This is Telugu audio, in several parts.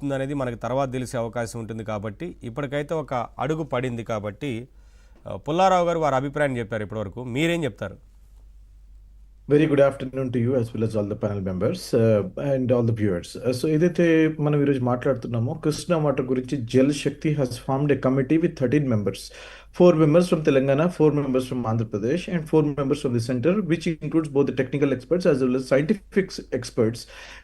గెలుస్తుంది అనేది మనకు తర్వాత తెలిసే అవకాశం ఉంటుంది. కాబట్టి ఇప్పటికైతే ఒక అడుగు పడింది. కాబట్టి పుల్లారావు గారు వారి అభిప్రాయం చెప్పారు. ఇప్పటివరకు మీరేం చెప్తారు? Very good afternoon to you as well as all the panel members and all the viewers. So ఏదైతే మనం ఈరోజు మాట్లాడుతున్నామో కృష్ణా వాటర్ గురించి జల్ శక్తి has formed a committee with 13 members. 4 members from Telangana, 4 members from Andhra Pradesh and 4 members from the center, which includes both the technical experts as well as scientific experts.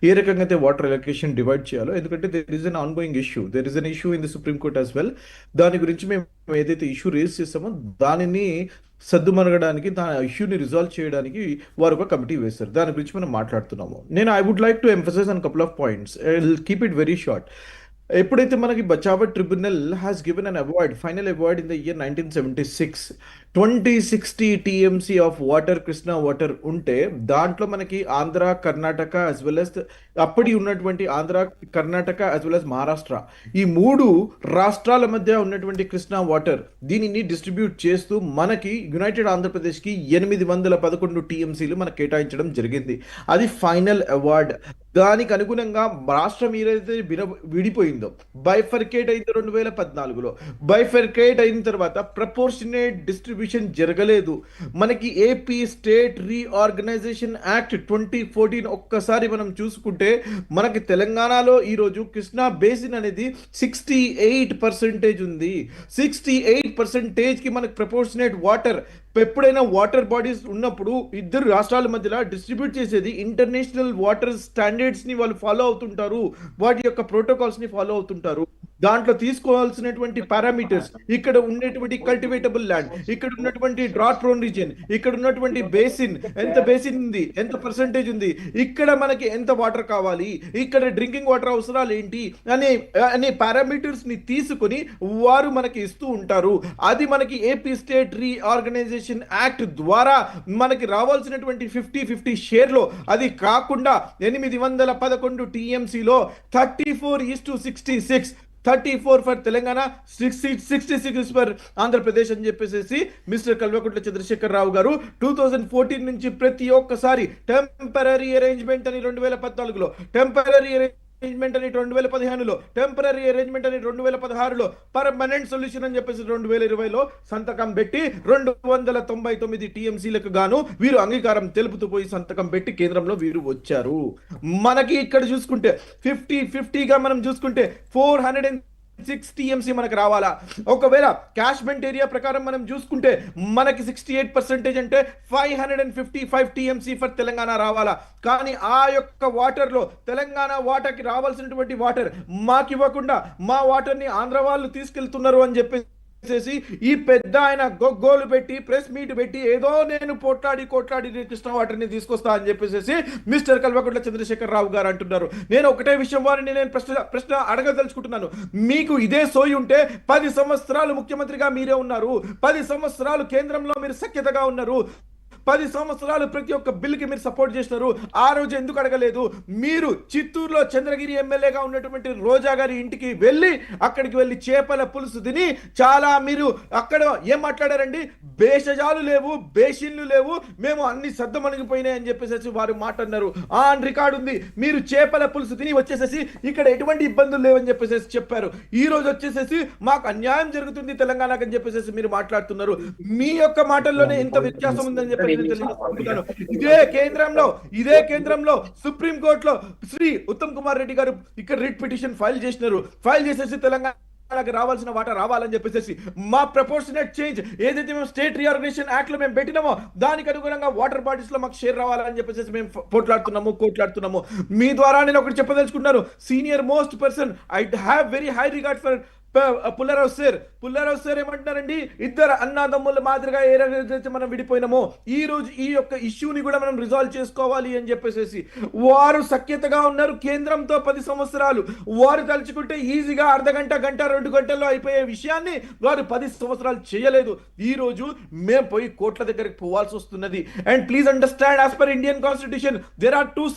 ఏ రకంగా అయితే వాటర్ allocation డివైడ్ చేయాలో, ఎందుకంటే there is an ongoing issue. There is an issue in the Supreme Court as well. దాని గురించి మేము ఏదైతే ఇష్యూ రేస్ చేస్తామో దానిని సద్దుమనగడానికి, దాని ఇష్యూని రిజాల్వ్ చేయడానికి వారు ఒక కమిటీ వేశారు. దాని గురించి మనం మాట్లాడుతున్నాము. I would like to emphasize on couple of points. I will keep it very short. ఎప్పుడైతే మనకి Bachawat tribunal has given an award, final award in the year 1976, 2060 TMC of water, Krishna water ఉంటే దాంట్లో మనకి Andhra, Karnataka as well as అప్పటి ఉన్నటువంటి Andhra, Karnataka as well as Maharashtra, ఈ 3 రాష్ట్రాల మధ్య ఉన్నటువంటి కృష్ణా వాటర్ దీనిని డిస్ట్రిబ్యూట్ చేస్తూ మనకి యునైటెడ్ ఆంధ్రప్రదేశ్కి 811 టీఎంసీలు మనకు కేటాయించడం జరిగింది. అది ఫైనల్ అవార్డ్. దానికి అనుగుణంగా రాష్ట్రం ఏదైతే విడిపోయిందో, బైఫర్కేట్ అయింది 2014లో. బైఫర్కేట్ అయిన తర్వాత ప్రపోర్షనేట్ డిస్ట్రిబ్యూషన్ జరగలేదు. మనకి ఏపీ స్టేట్ రీఆర్గనైజేషన్ యాక్ట్ 2014 ఒక్కసారి మనం చూసుకుంటే మనకి తెలంగాణలో ఈరోజు కృష్ణా బేసిన్ అనేది 68% ఉంది. 68%కి మనకి ప్రపోర్షనేట్ వాటర్, ఎప్పుడైనా వాటర్ బాడీస్ ఉన్నప్పుడు ఇద్దరు రాష్ట్రాల మధ్యలో డిస్ట్రిబ్యూట్ చేసేది ఇంటర్నేషనల్ వాటర్ స్టాండర్డ్స్ ని వాళ్ళు ఫాలో అవుతుంటారు, వాటి యొక్క ప్రోటోకాల్స్ ని ఫాలో అవుతుంటారు. దాంట్లో తీసుకోవాల్సినటువంటి పారామీటర్స్, ఇక్కడ ఉన్నటువంటి కల్టివేటబుల్ ల్యాండ్, ఇక్కడ ఉన్నటువంటి డ్రాట్ ప్రోన్ రీజియన్, ఇక్కడ ఉన్నటువంటి బేసిన్, ఎంత బేసిన్ ఉంది, ఎంత పర్సంటేజ్ ఉంది, ఇక్కడ మనకి ఎంత వాటర్ కావాలి, ఇక్కడ డ్రింకింగ్ వాటర్ అవసరాలు ఏంటి అనే పారామీటర్స్ ని తీసుకొని వారు మనకి ఇస్తూ ఉంటారు. అది మనకి ఏపీ స్టేట్ రీఆర్గనైజేషన్ యాక్ట్ ద్వారా మనకి రావాల్సినటువంటి 50-50 షేర్లో అది కాకుండా 811 టీఎంసీలో 34:66, 34 ఫర్ తెలంగాణ, 66 ఫర్ ఆంధ్రప్రదేశ్ అని చెప్పేసి మిస్టర్ కల్వకుంట్ల చంద్రశేఖర్ రావు గారు 2014 నుంచి ప్రతి ఒక్కసారి టెంపరరీ అరేంజ్మెంట్ అని 2014లో, టెంపరరీ అరేంజ్మెంట్ అని 2015లో, టెంపరరీ అరేంజ్మెంట్ అని 2016లో, పర్మనెంట్ సొల్యూషన్ అని చెప్పేసి 2020లో సంతకం పెట్టి 299 టీఎంసీలకు గాను వీరు అంగీకారం తెలుపుతూ పోయి సంతకం పెట్టి కేంద్రంలో వీరు వచ్చారు. మనకి ఇక్కడ చూసుకుంటే 50-50గా మనం చూసుకుంటే 406 టీఎంసీ మనకు రావాలా. ఒకవేళ క్యాష్మెంట్ ఏరియా ప్రకారం మనం చూసుకుంటే మనకి 68% అంటే 555 టీఎంసీ ఫర్ తెలంగాణ రావాలా. కానీ ఆ యొక్క వాటర్లో తెలంగాణ వాటర్కి రావాల్సినటువంటి వాటర్ మాకు ఇవ్వకుండా మా వాటర్ని ఆంధ్ర వాళ్ళు తీసుకెళ్తున్నారు అని చెప్పి ఈ పెద్ద ఆయన గోలు పెట్టి ప్రెస్ మీట్ పెట్టి ఏదో నేను కొట్లాడి కృష్ణా వాటర్ని తీసుకొస్తా అని చెప్పేసి మిస్టర్ కల్వకుంట్ల చంద్రశేఖర్ రావు గారు అంటున్నారు. నేను ఒకటే విషయం వారిని నేను ప్రశ్న అడగదలుచుకుంటున్నాను. మీకు ఇదే సోయి ఉంటే 10 సంవత్సరాలు ముఖ్యమంత్రిగా మీరే ఉన్నారు, 10 సంవత్సరాలు కేంద్రంలో మీరు సఖ్యతగా ఉన్నారు, 10 సంవత్సరాలు ప్రతి ఒక్క బిల్లుకి మీరు సపోర్ట్ చేసినారు. ఆ రోజు ఎందుకు అడగలేదు? మీరు చిత్తూరులో చంద్రగిరి ఎమ్మెల్యేగా ఉన్నటువంటి రోజా గారి ఇంటికి అక్కడికి వెళ్ళి చేపల పులుసు తిని చాలా మీరు అక్కడ ఏం మాట్లాడారండి? భేషజాలు లేవు, బేషిన్లు లేవు, మేము అన్ని సద్దమణిగిపోయినాయి అని చెప్పేసి వారు మాట్లాడినారు. ఆన్ రికార్డు ఉంది. మీరు చేపల పులుసు తిని వచ్చేసేసి ఇక్కడ ఎటువంటి ఇబ్బందులు లేవని చెప్పేసి చెప్పారు. ఈ రోజు వచ్చేసేసి మాకు అన్యాయం జరుగుతుంది తెలంగాణకు అని చెప్పేసి మీరు మాట్లాడుతున్నారు. మీ యొక్క మాటల్లోనే ఇంత వ్యత్యాసం ఉందని చెప్పి ఇదే కేంద్రంలో సుప్రీం కోర్టులో శ్రీ ఉత్తమ్ కుమార్ రెడ్డి గారు ఇక్కడ రిట్ పిటిషన్ ఫైల్ చేసినారు. ఫైల్ చేసేసి తెలంగాణకి రావాల్సిన వాటా రావాలని చెప్పేసి మా ప్రపోర్షనేట్ చేంజ్ ఏదైతే మేము స్టేట్ రీఆర్గనైజేషన్ యాక్ట్ లో మేము పెట్టినామో దానికి అనుగుణంగా వాటర్ బాడీస్ లో మాకు షేర్ రావాలని చెప్పేసి మేము కోట్లాడుతున్నాము. మీ ద్వారా నేను ఒకటి చెప్పదలుచుకున్నాను. Senior most person, I have very high regard for Pullarao sir ఏమంటున్నారండి? ఇద్దరు అన్నాదమ్ముల మాదిరిగా ఏ రకంగా మనం విడిపోయినామో ఈ రోజు ఈ యొక్క ఇష్యూని కూడా మనం రిజాల్వ్ చేసుకోవాలి అని చెప్పేసి వారు సఖ్యతగా ఉన్నారు కేంద్రంతో 10 సంవత్సరాలు. వారు తలుచుకుంటే ఈజీగా అర్ధగంట, గంట, 2 గంటల్లో అయిపోయే విషయాన్ని వారు 10 సంవత్సరాలు చేయలేదు. ఈ రోజు మేము పోయి కోర్టుల దగ్గరికి పోవాల్సి వస్తున్నది. And please understand, as per Indian constitution there are 2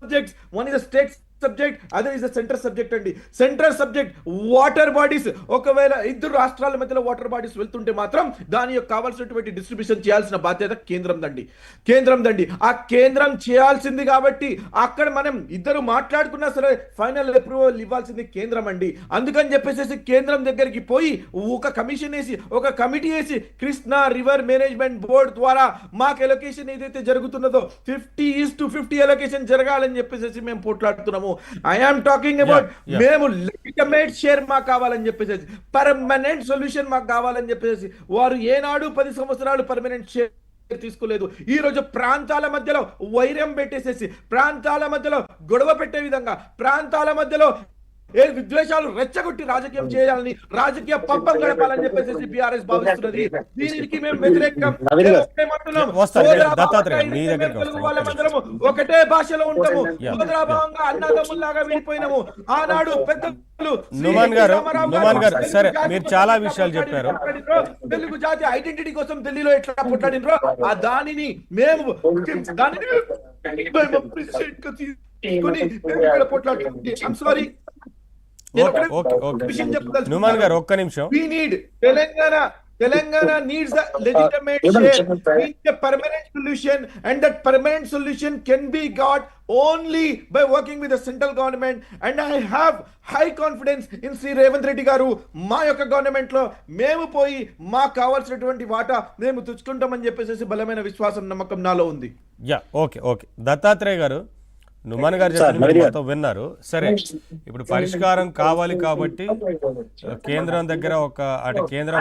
subjects. One is the state subject, అదే ఇస్ ద సెంటర్ సబ్జెక్ట్ అండి. Central subject water bodies. ఒకవేళ ఇద్దరు రాష్ట్రాల మధ్యలో వాటర్ బాడీస్ వెళ్తుంటే మాత్రం దాని యొక్క కావాల్సినటువంటి డిస్ట్రిబ్యూషన్ చేయాల్సిన బాధ్యత కేంద్రం దండి. ఆ కేంద్రం చేయాల్సింది కాబట్టి అక్కడ మనం ఇద్దరు మాట్లాడుకున్నా సరే ఫైనల్ అప్రూవల్ ఇవ్వాల్సింది కేంద్రం అండి. అందుకని చెప్పేసి కేంద్రం దగ్గరికి పోయి ఒక కమిషన్ వేసి ఒక కమిటీ వేసి కృష్ణా రివర్ మేనేజ్మెంట్ బోర్డ్ ద్వారా మాకు ఎలొకేషన్ ఏదైతే జరుగుతున్నదో 50:50 ఎలొకేషన్ జరగాలని చెప్పేసి మేము పోట్లాడుతున్నాము. ఐఎమ్ టాకింగ్ అబౌట్ మేము లెజిటిమేట్ షేర్ మాకు కావాలని చెప్పేసి, పర్మనెంట్ సొల్యూషన్ మాకు కావాలని చెప్పేసి. వారు ఏనాడు 10 సంవత్సరాలు పర్మనెంట్ షేర్ తీసుకోలేదు. ఈ రోజు ప్రాంతాల మధ్యలో వైరం పెట్టేసేసి, ప్రాంతాల మధ్యలో గొడవ పెట్టే విధంగా, ప్రాంతాల మధ్యలో విద్వేషాలు రెచ్చగొట్టి రాజకీయం చేయాలని, రాజకీయ పబ్బం గడపాలని చెప్పేసి బీఆర్ఎస్ భావిస్తున్నది. దీనికి మేము వ్యతిరేకం. ఒకటే భాషలో ఉంటాము, సోదరాభావంగా అన్నదమ్ముల్లాగా విడిపోయినాము. ఆనాడు పెద్దలు నుమాన్ గారు సరే, మీరు చాలా విషయాలు చెప్పారు. తెలుగు జాతి ఐడెంటిటీ కోసం ఢిల్లీలో ఎట్లా కొట్లాడినరో ఆ దానిని మేము పోట్లాడుతుంది. I'm sorry. నుమాన్ గారు ఒక్క నిమిషం. Telangana needs a legitimate share, needs a permanent solution, and that permanent solution can be got only by working with the central government. And I have high confidence in Sri Revanth Reddy garu. మా యొక్క గవర్నమెంట్ లో మేము పోయి మాకు కావాల్సినటువంటి వాటా మేము తెచ్చుకుంటామని చెప్పేసి బలమైన విశ్వాసం, నమ్మకం నాలో ఉంది. ఓకే దత్తాత్రేయ గారు, నుమాన్ గారు చెప్పిన విన్నారు. సరే, ఇప్పుడు పరిష్కారం కావాలి కాబట్టి కేంద్రం దగ్గర కేంద్రం